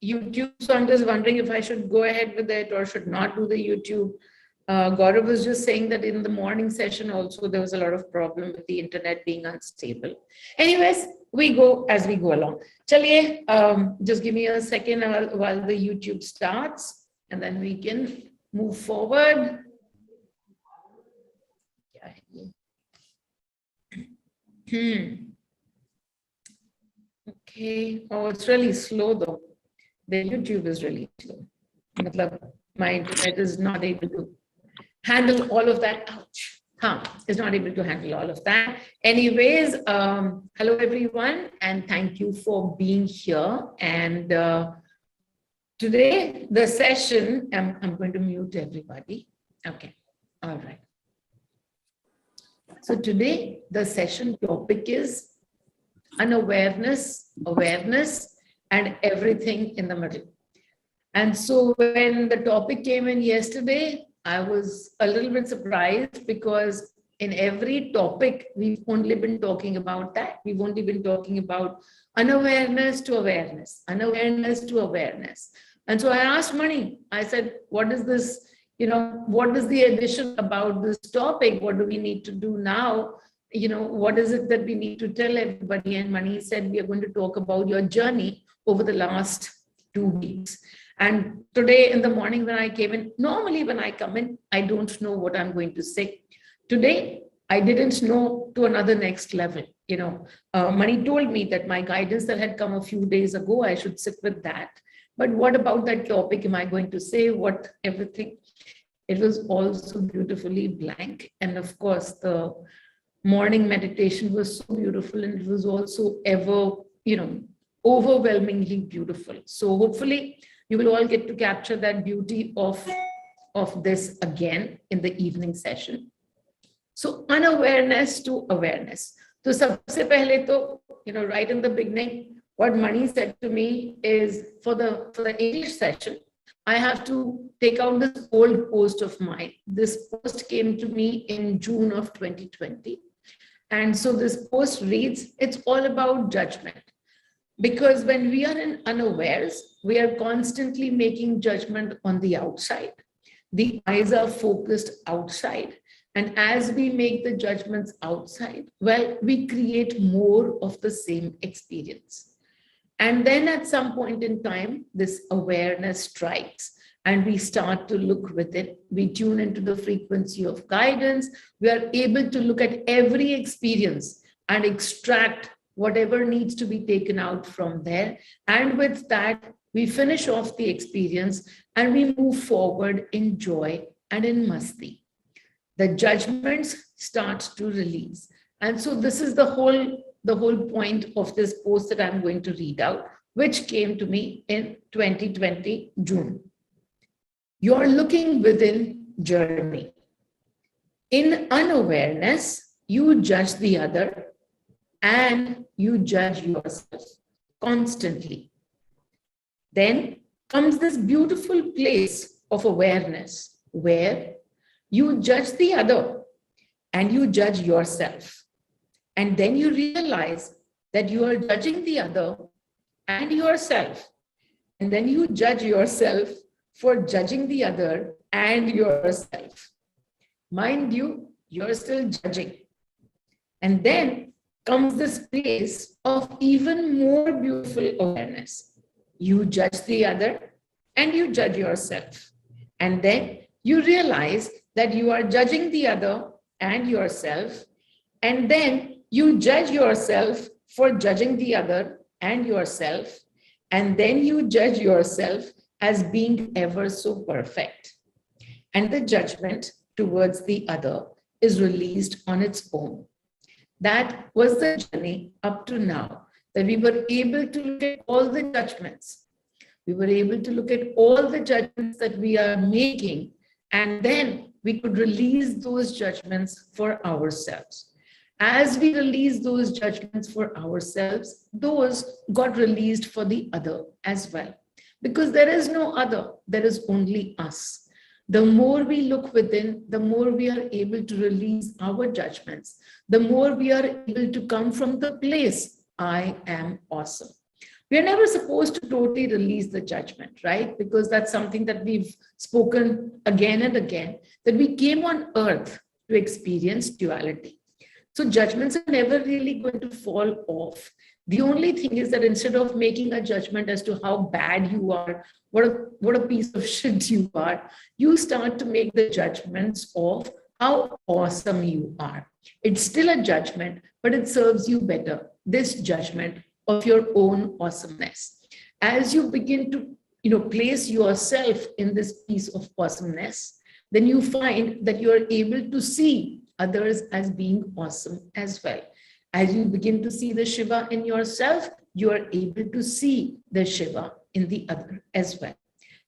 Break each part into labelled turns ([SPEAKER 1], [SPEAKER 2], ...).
[SPEAKER 1] YouTube. So I'm just wondering if I should go ahead with it or should not do the YouTube. Gaurav was just saying that in the morning session also there was a lot of problem with the internet being unstable. Anyways, we go as we go along. Chaliye, just give me a second while the YouTube starts and then we can move forward. Okay. Oh, it's really slow though. The YouTube is really slow. My internet is not able to handle all of that. Ouch. Is not able to handle all of that. Anyways, hello everyone, and thank you for being here. And today the session, I'm going to mute everybody. Okay. All right. So today the session topic is unawareness, awareness, and everything in the middle. And so when the topic came in yesterday, I was a little bit surprised because in every topic, we've only been talking about that. We've only been talking about unawareness to awareness, unawareness to awareness. And so I asked Mani, I said, what is this, what is the addition about this topic? What do we need to do now? What is it that we need to tell everybody? And Mani said, we are going to talk about your journey over the last 2 weeks. And today in the morning when I came in, normally when I come in, I don't know what I'm going to say. Today, I didn't know to another next level. Mani told me that my guidance that had come a few days ago, I should sit with that. But what about that topic am I going to say? What everything? It was also beautifully blank. And of course, the morning meditation was so beautiful and it was also overwhelmingly beautiful. So hopefully you will all get to capture that beauty of this again in the evening session. So unawareness to awareness. So sabse pehle to, right in the beginning, what Mani said to me is for the English session, I have to take out this old post of mine. This post came to me in June of 2020. And so this post reads, it's all about judgment. Because when we are in unawares, we are constantly making judgment on the outside. The eyes are focused outside. And as we make the judgments outside, well, we create more of the same experience. And then at some point in time, this awareness strikes and we start to look within. We tune into the frequency of guidance. We are able to look at every experience and extract whatever needs to be taken out from there. And with that, we finish off the experience and we move forward in joy and in masti. The judgments start to release. And so this is the whole point of this post that I'm going to read out, which came to me in 2020, June. You're looking within journey. In unawareness, you judge the other and you judge yourself constantly. Then comes this beautiful place of awareness where you judge the other and you judge yourself. And then you realize that you are judging the other and yourself. And then you judge yourself for judging the other and yourself. Mind you, you're still judging. And then comes this place of even more beautiful awareness. You judge the other and you judge yourself. And then you realize that you are judging the other and yourself. And then you judge yourself for judging the other and yourself. And then you judge yourself as being ever so perfect. And the judgment towards the other is released on its own. That was the journey up to now, that we were able to look at all the judgments. We were able to look at all the judgments that we are making, and then we could release those judgments for ourselves. As we release those judgments for ourselves, those got released for the other as well. Because there is no other, there is only us. The more we look within, the more we are able to release our judgments, the more we are able to come from the place, I am awesome. We are never supposed to totally release the judgment, right? Because that's something that we've spoken again and again, that we came on earth to experience duality. So judgments are never really going to fall off. The only thing is that instead of making a judgment as to how bad you are, what a piece of shit you are, you start to make the judgments of how awesome you are. It's still a judgment, but it serves you better, this judgment of your own awesomeness. As you begin to place yourself in this piece of awesomeness, then you find that you are able to see others as being awesome as well. As you begin to see the Shiva in yourself, you are able to see the Shiva in the other as well.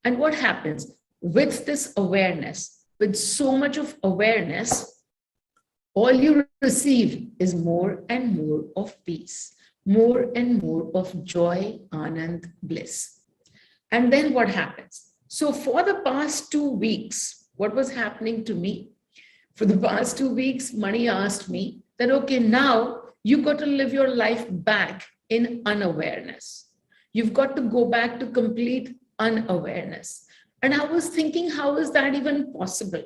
[SPEAKER 1] And what happens with this awareness, with so much of awareness, all you receive is more and more of peace, more and more of joy, anand, bliss. And then what happens? So for the past 2 weeks, what was happening to me? For the past 2 weeks, Mani asked me that, okay, now you got to live your life back in unawareness. You've got to go back to complete unawareness. And I was thinking, how is that even possible?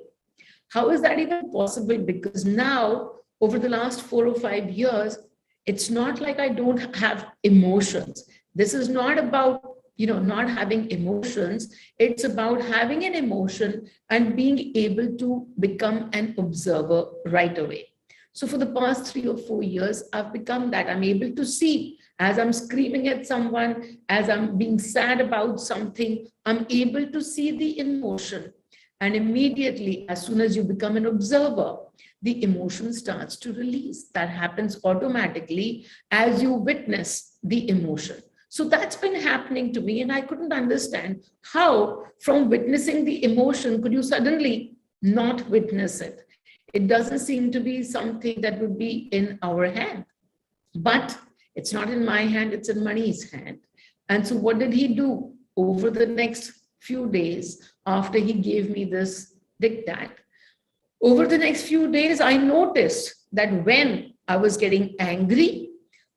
[SPEAKER 1] How is that even possible? Because now, over the last 4 or 5 years, it's not like I don't have emotions. This is not about, not having emotions. It's about having an emotion and being able to become an observer right away. So for the past 3 or 4 years, I've become that. I'm able to see as I'm screaming at someone, as I'm being sad about something, I'm able to see the emotion. And immediately, as soon as you become an observer, the emotion starts to release. That happens automatically as you witness the emotion. So that's been happening to me. And I couldn't understand how, from witnessing the emotion, could you suddenly not witness it? It doesn't seem to be something that would be in our hand. But it's not in my hand, it's in Mani's hand. And so what did he do over the next few days after he gave me this diktat? Over the next few days, I noticed that when I was getting angry,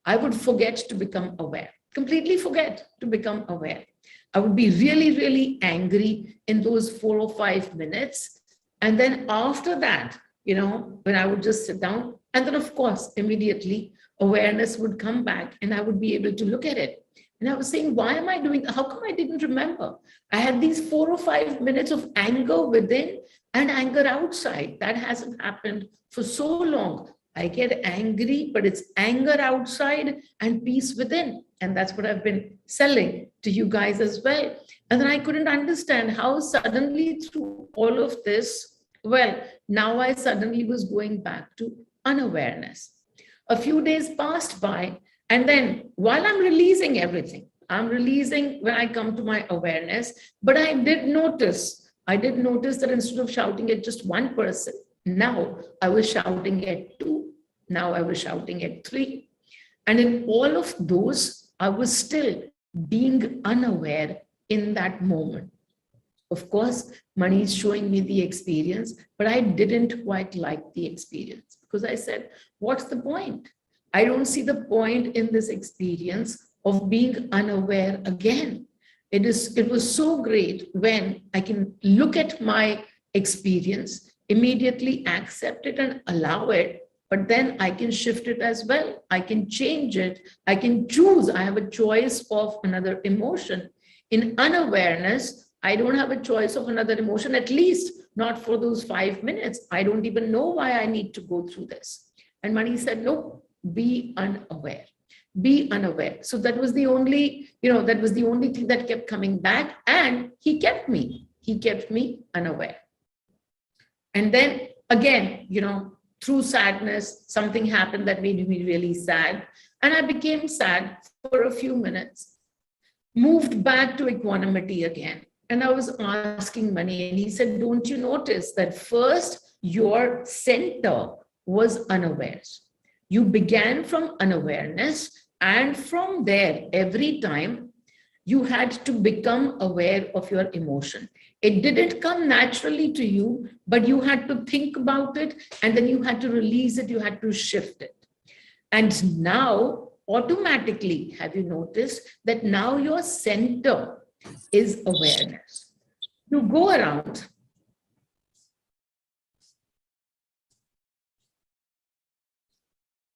[SPEAKER 1] I would forget to become aware, completely forget to become aware. I would be really, really angry in those 4 or 5 minutes. And then after that, when I would just sit down, and then of course, immediately awareness would come back and I would be able to look at it. And I was saying, why am I doing, how come I didn't remember? I had these 4 or 5 minutes of anger within and anger outside. That hasn't happened for so long. I get angry, but it's anger outside and peace within. And that's what I've been selling to you guys as well. And then I couldn't understand how suddenly through all of this, well, now I suddenly was going back to unawareness. A few days passed by, and then while I'm releasing everything, I'm releasing when I come to my awareness, but I did notice that instead of shouting at just one person, now I was shouting at 2, now I was shouting at 3. And in all of those, I was still being unaware in that moment. Of course, Mani is showing me the experience, but I didn't quite like the experience because I said, what's the point? I don't see the point in this experience of being unaware again. It was so great when I can look at my experience, immediately accept it and allow it, but then I can shift it as well. I can change it. I can choose. I have a choice of another emotion. In unawareness, I don't have a choice of another emotion, at least not for those 5 minutes. I don't even know why I need to go through this. And Mani said, no, be unaware. Be unaware. So that was the only, thing that kept coming back. And he kept me unaware. And then again, through sadness, something happened that made me really sad. And I became sad for a few minutes, moved back to equanimity again. And I was asking Mani, and he said, don't you notice that first your center was unaware? You began from unawareness, and from there, every time you had to become aware of your emotion. It didn't come naturally to you, but you had to think about it, and then you had to release it, you had to shift it. And now automatically, have you noticed that now your center is awareness? You go around.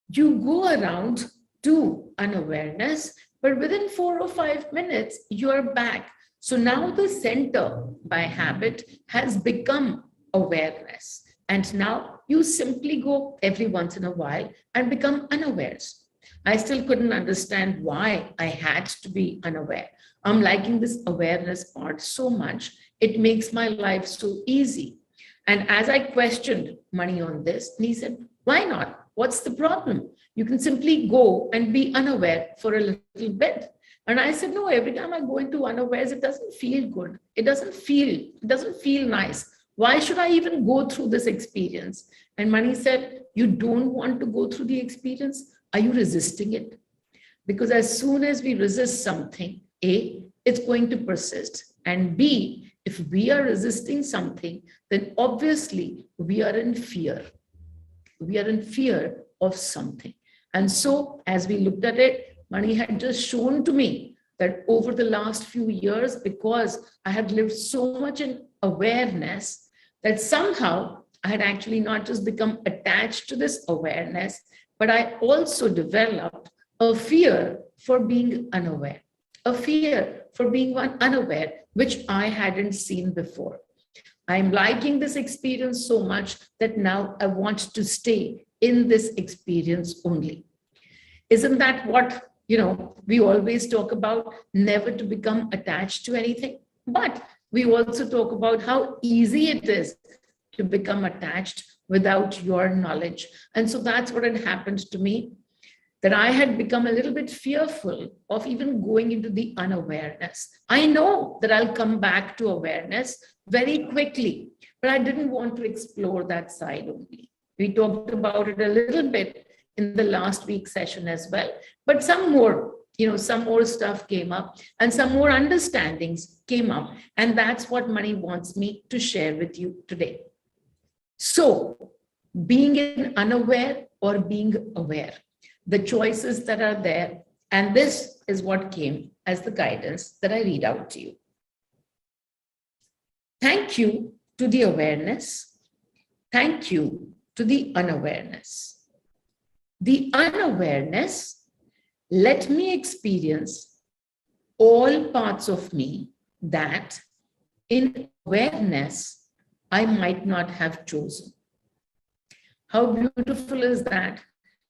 [SPEAKER 1] You go around to unawareness, but within 4 or 5 minutes, you're back. So now the center by habit has become awareness. And now you simply go every once in a while and become unaware. I still couldn't understand why I had to be unaware. I'm liking this awareness part so much. It makes my life so easy. And as I questioned Mani on this, he said, why not? What's the problem? You can simply go and be unaware for a little bit. And I said, no, every time I go into unawares, it doesn't feel good. It doesn't feel nice. Why should I even go through this experience? And Mani said, you don't want to go through the experience? Are you resisting it? Because as soon as we resist something, A, it's going to persist. And B, if we are resisting something, then obviously we are in fear. We are in fear of something. And so as we looked at it, Mani had just shown to me that over the last few years, because I had lived so much in awareness, that somehow I had actually not just become attached to this awareness, but I also developed a fear for being unaware, a fear for being unaware, which I hadn't seen before. I'm liking this experience so much that now I want to stay in this experience only. Isn't that what, we always talk about, never to become attached to anything? But we also talk about how easy it is to become attached without your knowledge. And so that's what had happened to me, that I had become a little bit fearful of even going into the unawareness. I know that I'll come back to awareness very quickly, but I didn't want to explore that side only. We talked about it a little bit in the last week's session as well, but some more stuff came up and some more understandings came up. And that's what Mani wants me to share with you today. So being in unaware or being aware, the choices that are there. And this is what came as the guidance that I read out to you. Thank you to the awareness. Thank you to the unawareness. The unawareness let me experience all parts of me that in awareness I might not have chosen. How beautiful is that?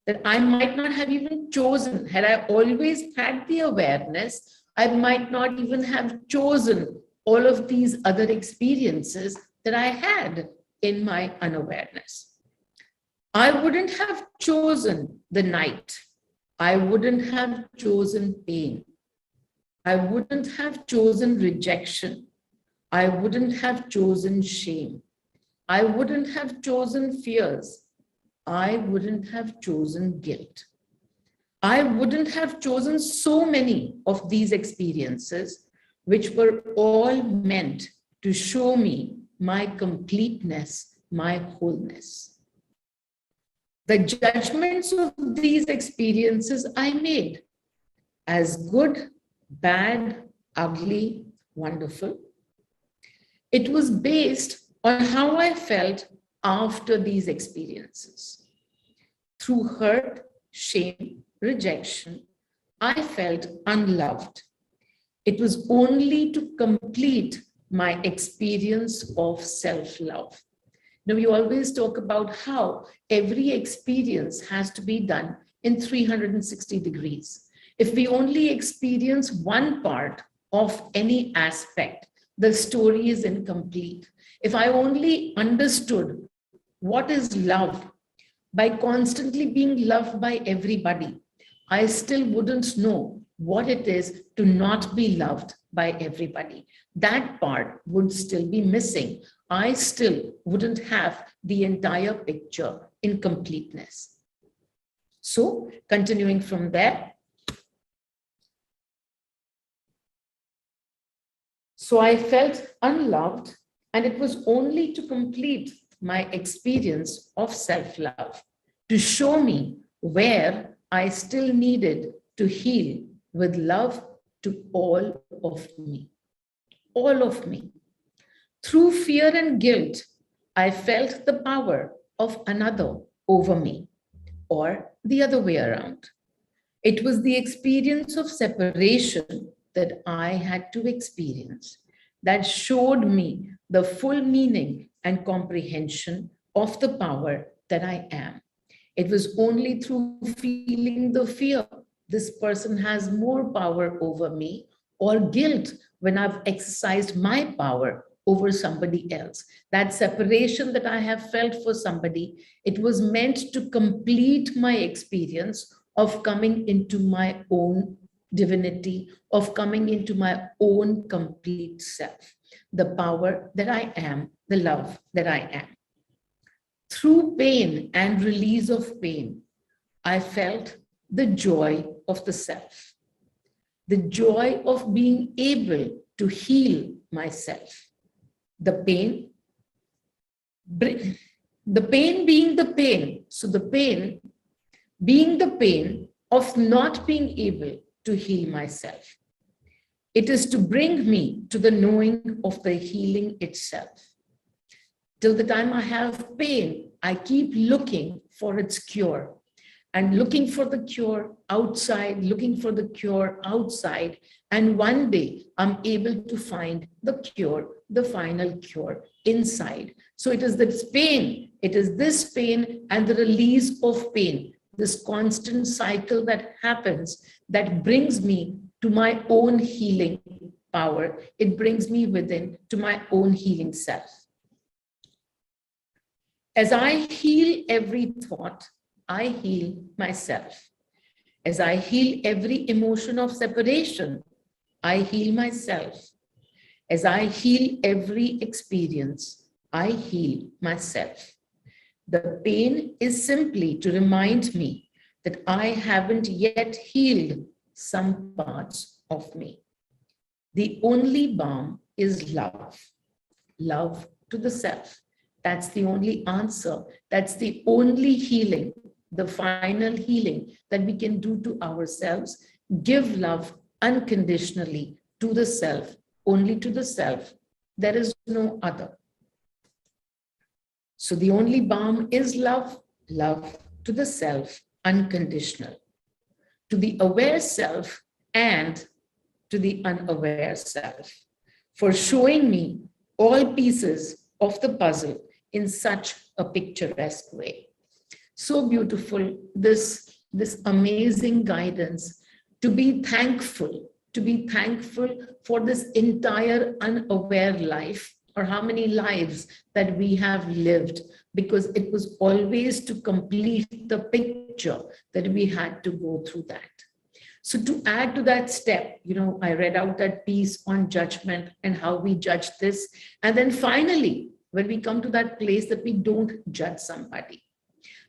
[SPEAKER 1] That I might not have even chosen. Had I always had the awareness, I might not even have chosen all of these other experiences that I had in my unawareness. I wouldn't have chosen the night. I wouldn't have chosen pain. I wouldn't have chosen rejection. I wouldn't have chosen shame. I wouldn't have chosen fears. I wouldn't have chosen guilt. I wouldn't have chosen so many of these experiences, which were all meant to show me my completeness, my wholeness. The judgments of these experiences I made as good, bad, ugly, wonderful. It was based on how I felt after these experiences. Through hurt, shame, rejection, I felt unloved. It was only to complete my experience of self-love. Now, we always talk about how every experience has to be done in 360 degrees. If we only experience one part of any aspect, the story is incomplete. If I only understood what is love by constantly being loved by everybody, I still wouldn't know what it is to not be loved by everybody. That part would still be missing. I still wouldn't have the entire picture in completeness. So, continuing from there. So I felt unloved, and it was only to complete my experience of self-love, to show me where I still needed to heal with love to all of me. All of me. Through fear and guilt, I felt the power of another over me, or the other way around. It was the experience of separation that I had to experience that showed me the full meaning and comprehension of the power that I am. It was only through feeling the fear, this person has more power over me, or guilt when I've exercised my power over somebody else. That separation that I have felt for somebody, it was meant to complete my experience of coming into my own divinity, of coming into my own complete self, the power that I am, the love that I am. Through pain and release of pain, I felt the joy of the self, the joy of being able to heal myself. The pain being the pain. So the pain being the pain of not being able to heal myself. It is to bring me to the knowing of the healing itself. Till the time I have pain, I keep looking for its cure and looking for the cure outside, looking for the cure outside. And one day I'm able to find the cure, the final cure inside. So it is this pain, and the release of pain, this constant cycle that happens that brings me to my own healing power. It brings me within to my own healing self. As I heal every thought, I heal myself. As I heal every emotion of separation, I heal myself. As I heal every experience, I heal myself. The pain is simply to remind me that I haven't yet healed some parts of me. The only balm is love, love to the self. That's the only answer. That's the only healing, the final healing that we can do to ourselves. Give love unconditionally to the self, only to the self. There is no other. So the only balm is love, love to the self, unconditional, to the aware self and to the unaware self, for showing me all pieces of the puzzle in such a picturesque way. So beautiful, this amazing guidance, to be thankful for this entire unaware life, or how many lives that we have lived, because it was always to complete the picture that we had to go through that. So to add to that step, I read out that piece on judgment and how we judge this. And then finally, when we come to that place that we don't judge somebody,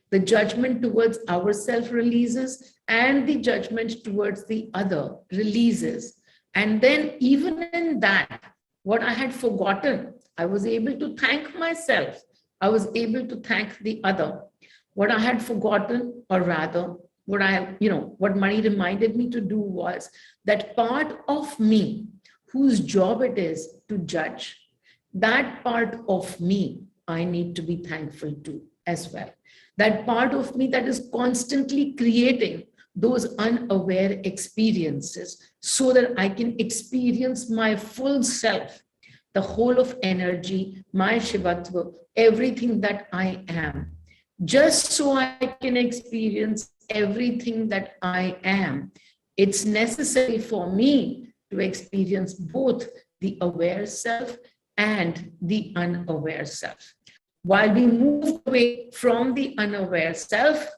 [SPEAKER 1] the judgment towards ourselves releases and the judgment towards the other releases. And then even in that, what I had forgotten, I was able to thank myself. I was able to thank the other. What I had forgotten, or rather, what Mani reminded me to do was that part of me whose job it is to judge, that part of me I need to be thankful to as well. That part of me that is constantly creating those unaware experiences so that I can experience my full self, the whole of energy, my Shivatva, everything that I am. Just so I can experience everything that I am, it's necessary for me to experience both the aware self and the unaware self. While we moved away from the unaware self,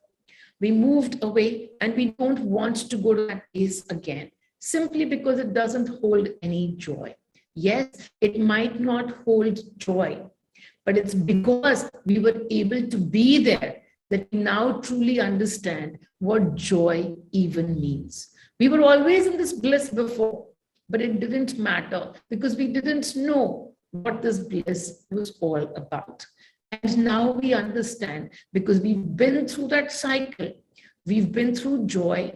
[SPEAKER 1] we moved away and we don't want to go to that place again, simply because it doesn't hold any joy. Yes, it might not hold joy, but it's because we were able to be there that we now truly understand what joy even means. We were always in this bliss before, but it didn't matter because we didn't know what this bliss was all about. And now we understand because we've been through that cycle. We've been through joy,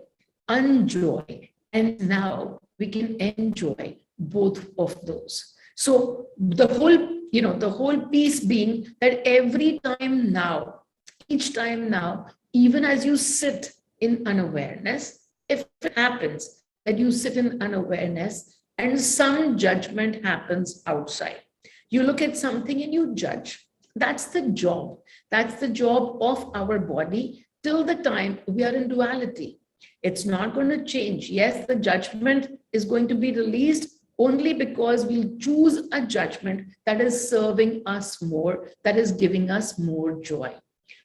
[SPEAKER 1] unjoy, and now we can enjoy both of those. So the whole piece being that every time now, each time now, even as you sit in unawareness, if it happens that you sit in unawareness and some judgment happens outside, you look at something and you judge. That's the job. That's the job of our body till the time we are in duality. It's not going to change. Yes, the judgment is going to be released only because we'll choose a judgment that is serving us more, that is giving us more joy.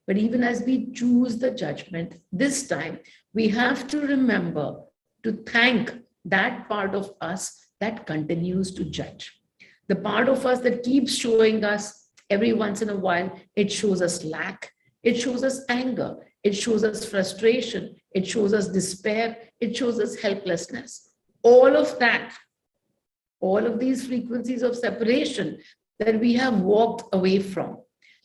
[SPEAKER 1] But even as we choose the judgment, this time we have to remember to thank that part of us that continues to judge. The part of us that keeps showing us every once in a while, it shows us lack, it shows us anger, it shows us frustration, it shows us despair, it shows us helplessness. All of that, all of these frequencies of separation that we have walked away from,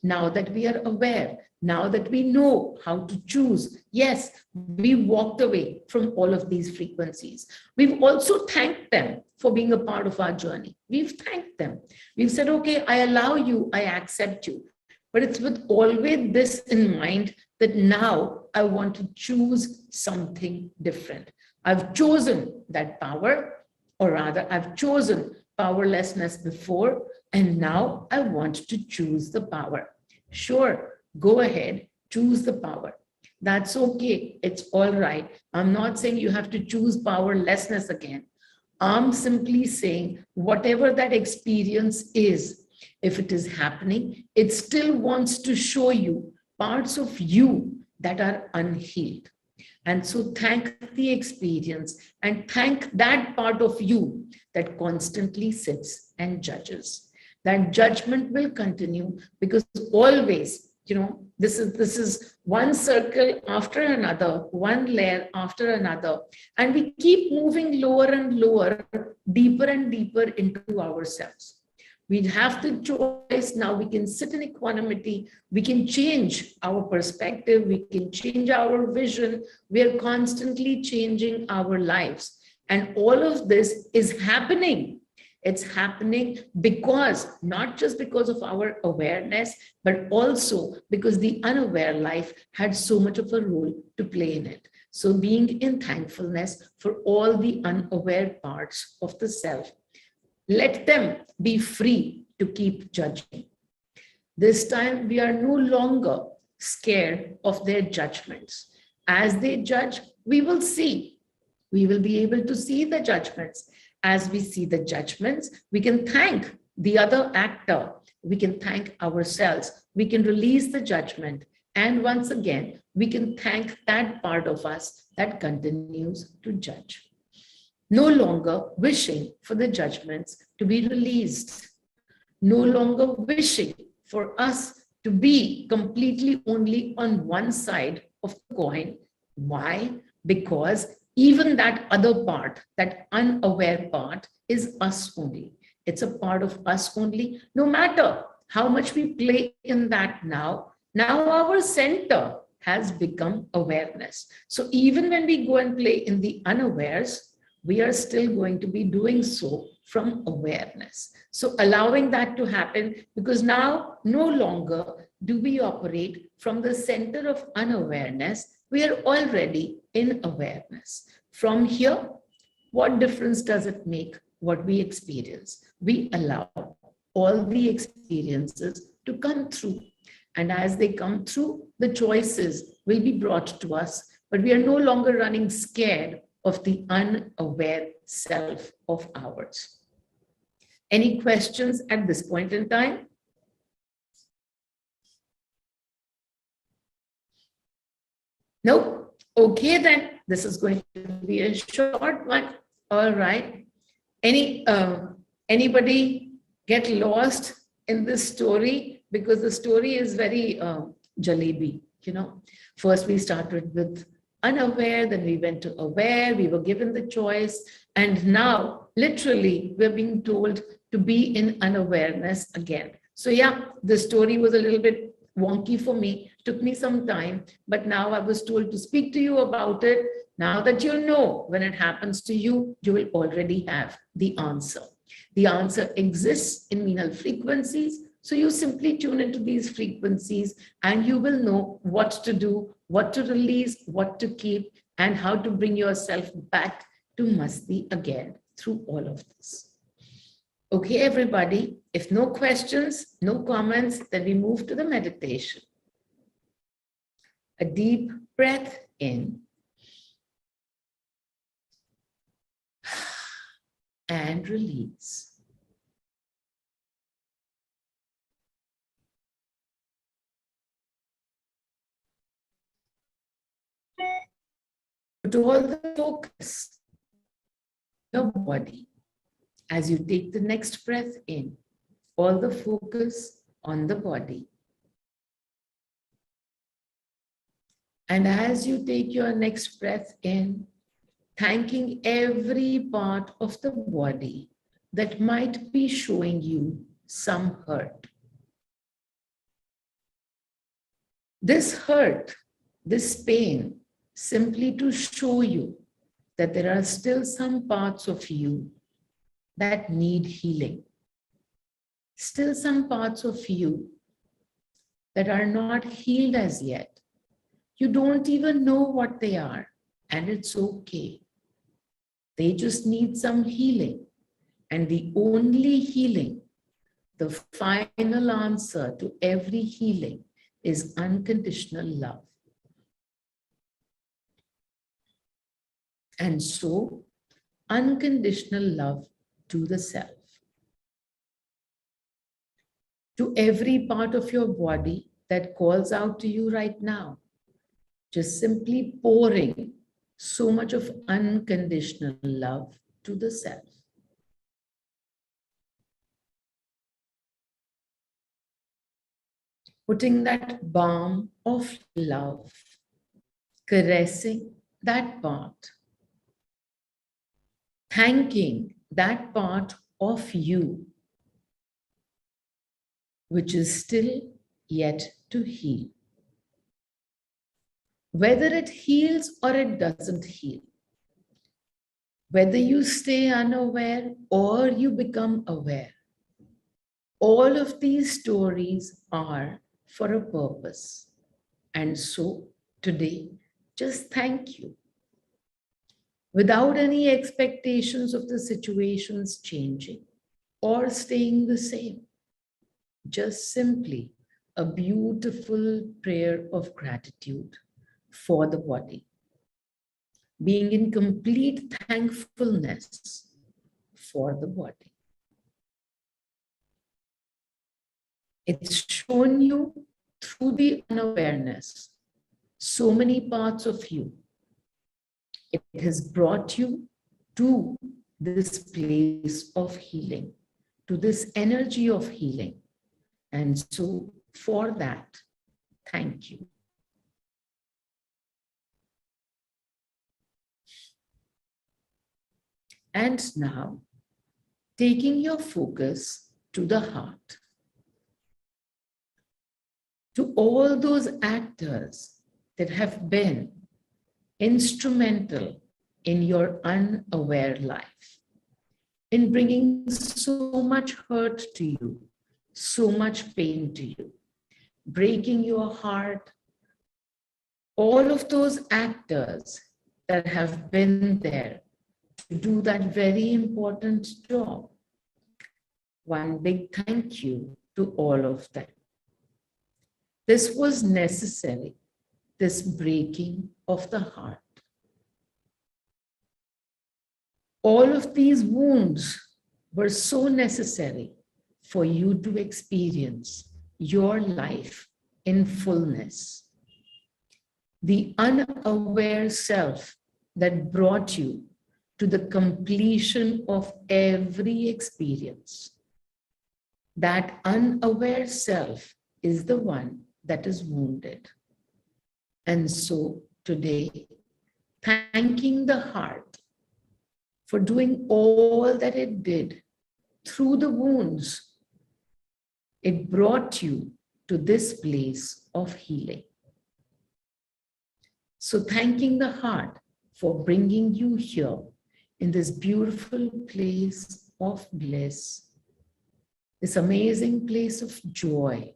[SPEAKER 1] now that we are aware, now that we know how to choose, yes, we walked away from all of these frequencies. We've also thanked them for being a part of our journey. We've thanked them. We've said, okay, I allow you, I accept you. But it's with always this in mind that now I want to choose something different. I've chosen that power, or rather, I've chosen powerlessness before, and now I want to choose the power. Sure, go ahead, choose the power. That's okay. It's all right. I'm not saying you have to choose powerlessness again. I'm simply saying whatever that experience is, if it is happening, it still wants to show you parts of you that are unhealed. And so thank the experience and thank that part of you that constantly sits and judges. That judgment will continue because always, this is one circle after another, one layer after another, and we keep moving lower and lower, deeper and deeper into ourselves. We have the choice now. We can sit in equanimity. We can change our perspective. We can change our vision. We are constantly changing our lives. And all of this is happening. It's happening because, not just because of our awareness, but also because the unaware life had so much of a role to play in it. So being in thankfulness for all the unaware parts of the self, let them be free to keep judging. This time we are no longer scared of their judgments. As they judge, we will see. We will be able to see the judgments. As we see the judgments, we can thank the other actor. We can thank ourselves. We can release the judgment. And once again, we can thank that part of us that continues to judge. No longer wishing for the judgments to be released. No longer wishing for us to be completely only on one side of the coin. Why? Because even that other part, that unaware part, is us only. It's a part of us only. No matter how much we play in that now our center has become awareness. So even when we go and play in the unawares, we are still going to be doing so from awareness. So allowing that to happen, because now no longer do we operate from the center of unawareness, we are already in awareness. From here, what difference does it make what we experience? We allow all the experiences to come through. And as they come through, the choices will be brought to us, but we are no longer running scared of the unaware self of ours. Any questions at this point in time? No? Okay, then this is going to be a short one. All right. Anybody get lost in this story? Because the story is very jalebi, First we started with unaware, then we went to aware, we were given the choice, and now literally we're being told to be in unawareness again. So yeah, the story was a little bit wonky for me, took me some time, but now I was told to speak to you about it. Now that you know when it happens to you, you will already have the answer. The answer exists in Meenal frequencies. So you simply tune into these frequencies and you will know what to do, what to release, what to keep, and how to bring yourself back to Masti again through all of this. Okay, everybody, if no questions, no comments, then we move to the meditation. A deep breath in and release. Put all the focus on your body as you take the next breath in, all the focus on the body. And as you take your next breath in, thanking every part of the body that might be showing you some hurt. This hurt, this pain, simply to show you that there are still some parts of you that need healing. Still some parts of you that are not healed as yet. You don't even know what they are, and it's okay. They just need some healing. And the only healing, the final answer to every healing, is unconditional love. And so, unconditional love to the self. To every part of your body that calls out to you right now, just simply pouring so much of unconditional love to the self. Putting that balm of love, caressing that part, thanking that part of you which is still yet to heal. Whether it heals or it doesn't heal, whether you stay unaware or you become aware, all of these stories are for a purpose. And so today, just thank you. Without any expectations of the situations changing or staying the same. Just simply a beautiful prayer of gratitude for the body. Being in complete thankfulness for the body. It's shown you through the unawareness so many parts of you. It has brought you to this place of healing, to this energy of healing. And so for that, thank you. And now, taking your focus to the heart, to all those actors that have been instrumental in your unaware life, in bringing so much hurt to you, so much pain to you, breaking your heart, all of those actors that have been there to do that very important job. One big thank you to all of them. This was necessary, this breaking of the heart. All of these wounds were so necessary for you to experience your life in fullness. The unaware self that brought you to the completion of every experience. That unaware self is the one that is wounded. And so today, thanking the heart for doing all that it did through the wounds, it brought you to this place of healing. So thanking the heart for bringing you here in this beautiful place of bliss, this amazing place of joy.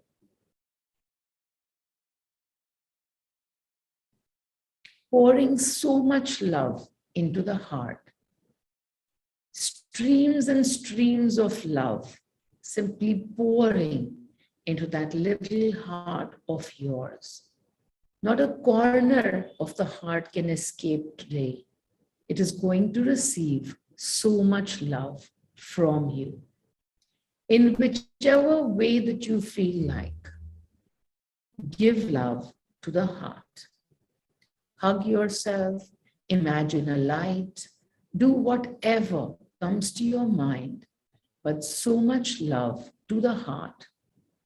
[SPEAKER 1] Pouring so much love into the heart. Streams and streams of love simply pouring into that little heart of yours. Not a corner of the heart can escape today. It is going to receive so much love from you. In whichever way that you feel like, give love to the heart. Hug yourself, imagine a light, do whatever comes to your mind, but so much love to the heart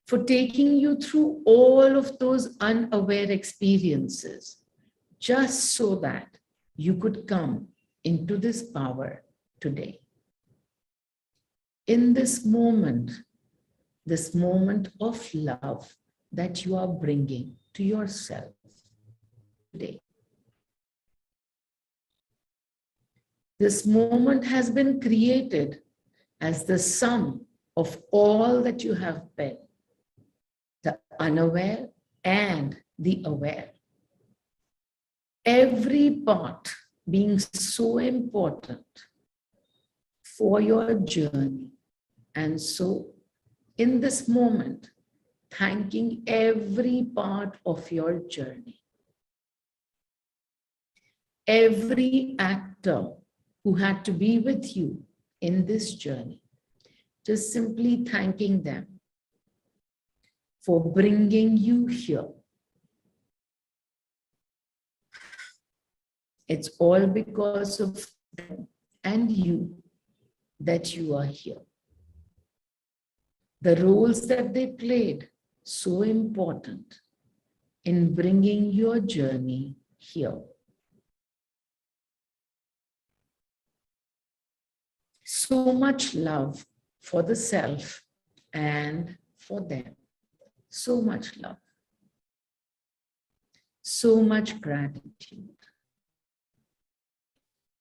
[SPEAKER 1] for taking you through all of those unaware experiences, just so that you could come into this power today. In this moment of love that you are bringing to yourself today. This moment has been created as the sum of all that you have been, the unaware and the aware. Every part being so important for your journey. And so, in this moment, thanking every part of your journey. Every actor who had to be with you in this journey, just simply thanking them for bringing you here. It's all because of them and you that you are here. The roles that they played, so important in bringing your journey here. So much love for the self and for them. So much love. So much gratitude.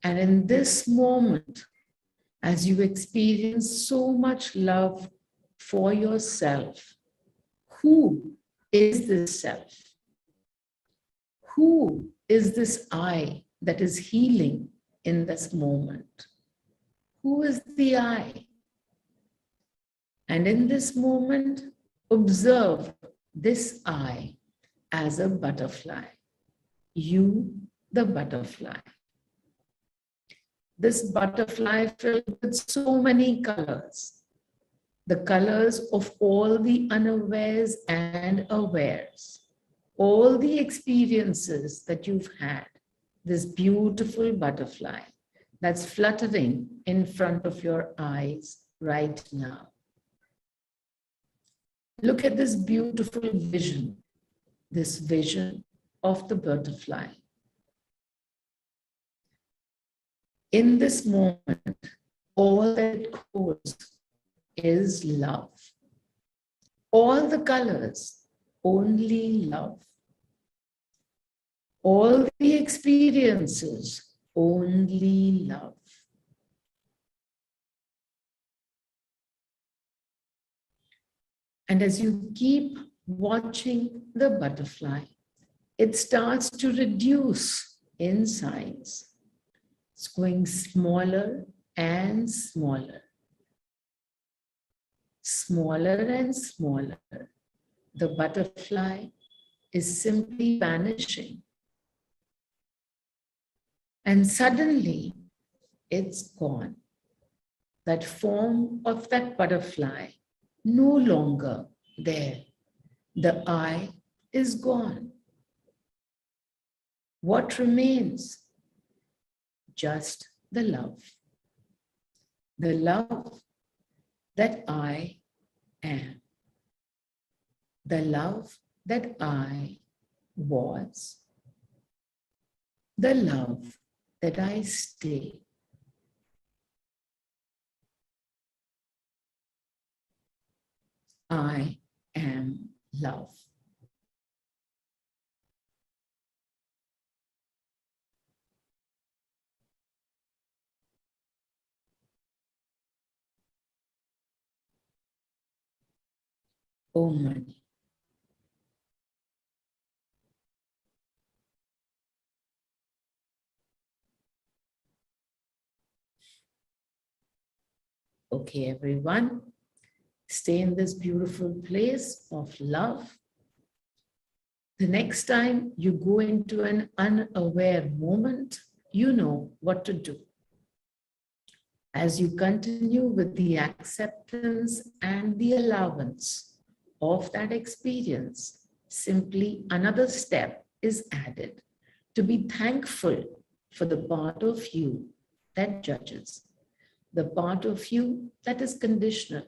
[SPEAKER 1] And in this moment, as you experience so much love for yourself, who is this self? Who is this I that is healing in this moment? Who is the I? And in this moment, observe this I as a butterfly. You, the butterfly. This butterfly filled with so many colors. The colors of all the unawares and awares. All the experiences that you've had. This beautiful butterfly that's fluttering in front of your eyes right now. Look at this beautiful vision, this vision of the butterfly. In this moment, all that it holds is love. All the colors, only love. All the experiences, only love. And as you keep watching the butterfly, it starts to reduce in size. It's going smaller and smaller. Smaller and smaller. The butterfly is simply vanishing. And suddenly, it's gone. That form of that butterfly no longer there. The I is gone. What remains? Just the love. The love that I am. The love that I was. The love that I stay. I am love. Om Mani. Okay, everyone, stay in this beautiful place of love. The next time you go into an unaware moment, you know what to do. As you continue with the acceptance and the allowance of that experience, simply another step is added to be thankful for the part of you that judges, the part of you that is conditional.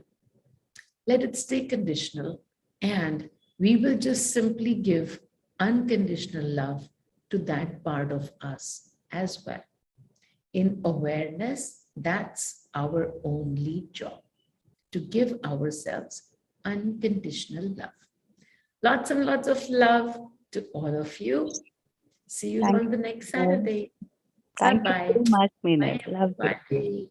[SPEAKER 1] Let it stay conditional, and we will just simply give unconditional love to that part of us as well. In awareness, that's our only job, to give ourselves unconditional love. Lots and lots of love to all of you. See you
[SPEAKER 2] Thank
[SPEAKER 1] on the next
[SPEAKER 2] you.
[SPEAKER 1] Saturday.
[SPEAKER 2] Thank you
[SPEAKER 1] Bye-bye.
[SPEAKER 2] so much, Meenal.
[SPEAKER 1] Bye,
[SPEAKER 2] Love you.
[SPEAKER 1] everybody.